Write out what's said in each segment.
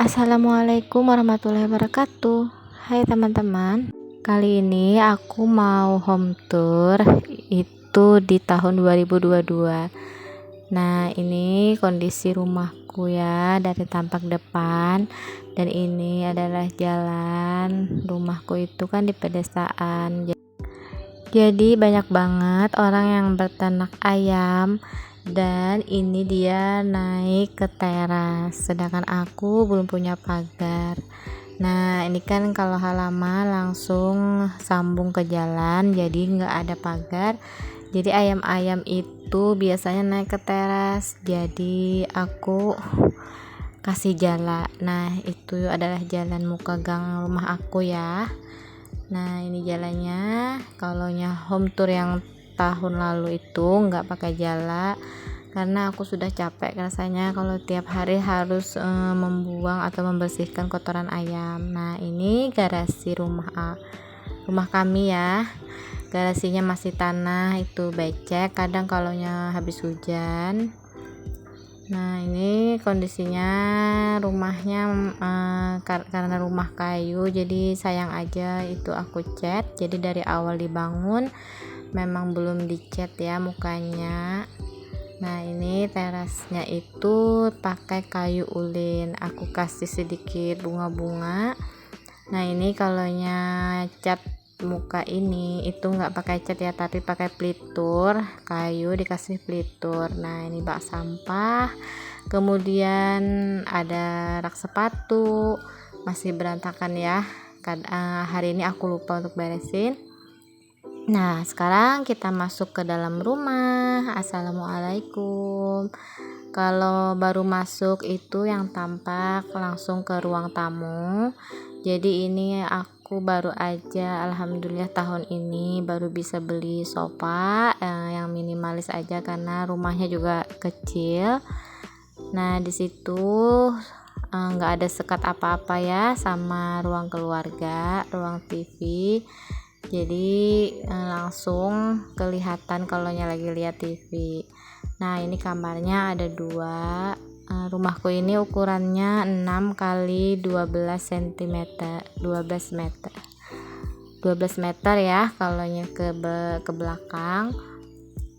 Assalamualaikum warahmatullahi wabarakatuh. Hai teman-teman, kali ini aku mau home tour itu di tahun 2022. Nah, ini kondisi rumahku ya dari tampak depan, dan ini adalah jalan. Rumahku itu kan di pedesaan. Jadi banyak banget orang yang berternak ayam, dan ini dia naik ke teras, sedangkan aku belum punya pagar. Nah, ini kan kalau halaman langsung sambung ke jalan, jadi nggak ada pagar. Jadi ayam-ayam itu biasanya naik ke teras, jadi aku kasih jala. Nah, itu adalah jalan muka gang rumah aku ya. Nah, ini jalannya. Kalau home tour yang tahun lalu itu nggak pakai jala, karena aku sudah capek rasanya kalau tiap hari harus membuang atau membersihkan kotoran ayam. Nah, ini garasi rumah kami ya. Garasinya masih tanah, itu becek kadang kalau habis hujan. Nah, ini kondisinya rumahnya karena rumah kayu, jadi sayang aja itu aku cat. Jadi dari awal dibangun memang belum dicat ya mukanya. Nah, ini terasnya itu pakai kayu ulin, aku kasih sedikit bunga-bunga. Nah, ini kalau cat muka ini itu nggak pakai cat ya, tapi pakai pelitur kayu, dikasih pelitur. Nah, ini bak sampah, kemudian ada rak sepatu masih berantakan ya. Hari ini aku lupa untuk beresin. Nah, sekarang kita masuk ke dalam rumah. Assalamualaikum. Kalau baru masuk itu yang tampak langsung ke ruang tamu. Jadi ini aku baru aja, alhamdulillah tahun ini baru bisa beli sofa yang minimalis aja karena rumahnya juga kecil. Nah, di situ nggak ada sekat apa-apa ya, sama ruang keluarga, ruang TV. Jadi langsung kelihatan kalau lagi lihat TV. Nah, ini kamarnya ada dua. Rumahku ini ukurannya 6 kali 12 cm, 12 meter ya kalau ke belakang.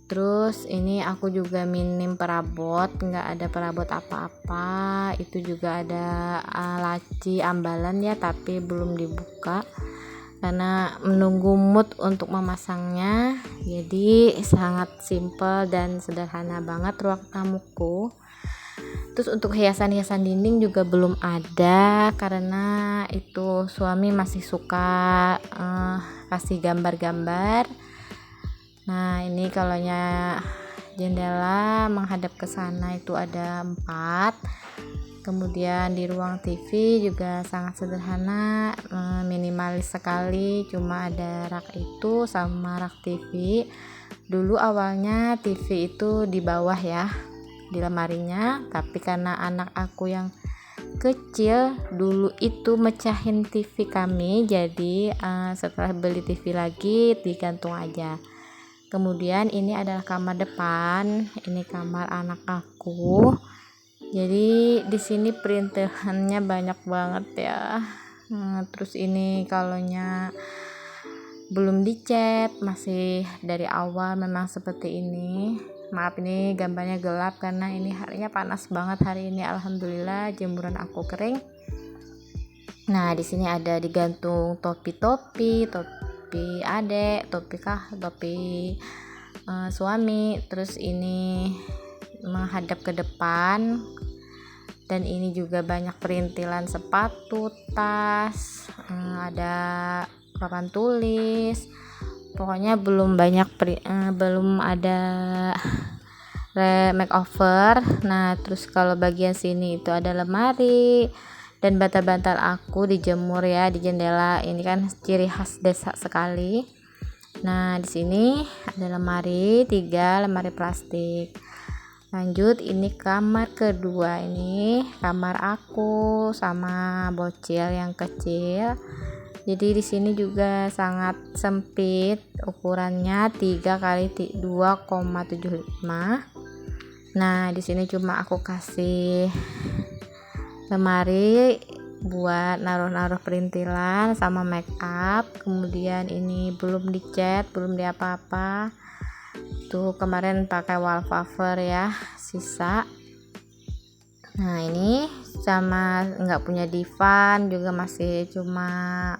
Terus ini aku juga minim perabot, nggak ada perabot apa-apa. Itu juga ada laci ambalan ya, tapi belum dibuka karena menunggu mood untuk memasangnya. Jadi sangat simple dan sederhana banget ruang tamuku. Terus untuk hiasan-hiasan dinding juga belum ada, karena itu suami masih suka kasih gambar-gambar. Nah, ini kalau jendela menghadap ke sana itu ada 4. Kemudian di ruang TV juga sangat sederhana, minimalis sekali, cuma ada rak itu sama rak TV. Dulu awalnya TV itu di bawah ya, di lemarinya, tapi karena anak aku yang kecil dulu itu mecahin TV kami, jadi setelah beli TV lagi digantung aja. Kemudian ini adalah kamar depan, ini kamar anak aku. Jadi di sini perintilannya banyak banget ya. Terus ini kalau belum dicat, masih dari awal memang seperti ini. Maaf, ini gambarnya gelap karena ini harinya panas banget hari ini. Alhamdulillah jemuran aku kering. Nah, di sini ada digantung topi adek, topi suami. Terus ini menghadap ke depan, dan ini juga banyak perintilan sepatu, tas, ada papan tulis. Pokoknya belum ada makeover. Nah, terus kalau bagian sini itu ada lemari, dan bantal-bantal aku dijemur ya di jendela. Ini kan ciri khas desa sekali. Nah, di sini ada lemari 3 lemari plastik. Lanjut, ini kamar kedua, ini kamar aku sama bocil yang kecil. Jadi di sini juga sangat sempit, ukurannya 3 kali 2,75. Nah, di sini cuma aku kasih lemari buat naruh-naruh perintilan sama make up. Kemudian ini belum dicat, belum diapa-apa, tuh kemarin pakai wallpaper ya, sisa. Nah ini sama nggak punya divan juga, masih cuma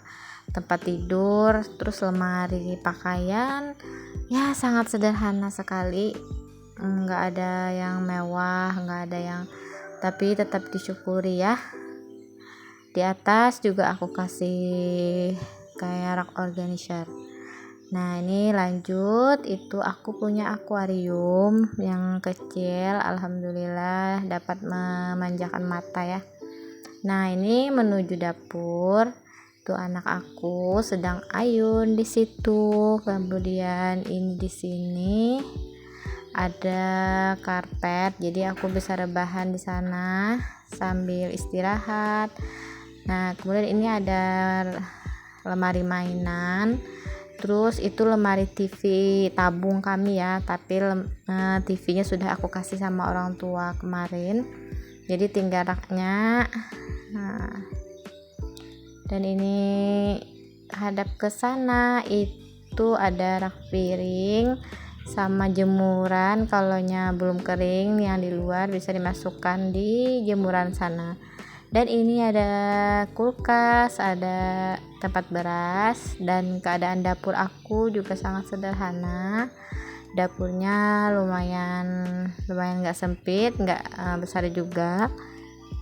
tempat tidur. Terus lemari pakaian ya sangat sederhana sekali, nggak ada yang mewah, nggak ada yang, tapi tetap disyukuri ya. Di atas juga aku kasih kayak rak organizer. Nah ini lanjut, itu aku punya akuarium yang kecil, alhamdulillah dapat memanjakan mata ya. Nah ini menuju dapur, tuh anak aku sedang ayun di situ. Kemudian ini di sini ada karpet, jadi aku bisa rebahan di sana sambil istirahat. Nah kemudian ini ada lemari mainan, terus itu lemari TV tabung kami ya, tapi TV-nya sudah aku kasih sama orang tua kemarin, jadi tinggal raknya. Nah, dan ini hadap ke sana itu ada rak piring sama jemuran, kalaunya belum kering yang di luar bisa dimasukkan di jemuran sana. Dan ini ada kulkas, ada tempat beras, dan keadaan dapur aku juga sangat sederhana. Dapurnya lumayan nggak sempit, nggak besar juga,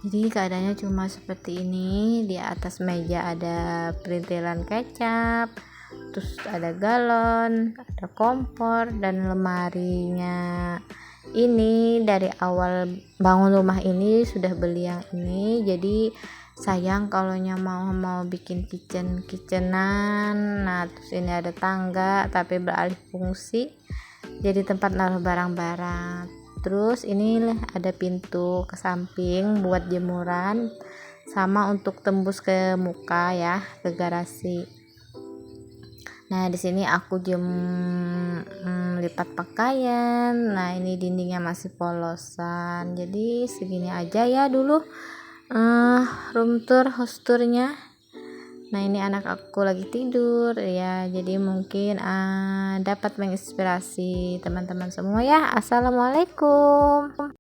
jadi keadaannya cuma seperti ini. Di atas meja ada perintilan kecap, terus ada galon, ada kompor, dan lemarinya ini dari awal bangun rumah ini sudah beli yang ini, jadi sayang kalau mau bikin kitchenan. Nah terus ini ada tangga tapi beralih fungsi jadi tempat naruh barang-barang. Terus ini ada pintu ke samping buat jemuran sama untuk tembus ke muka ya, ke garasi. Nah di sini aku lipat pakaian. Nah ini dindingnya masih polosan, jadi segini aja ya dulu room tour, house tournya. Nah ini anak aku lagi tidur ya, jadi mungkin dapat menginspirasi teman-teman semua ya. Assalamualaikum.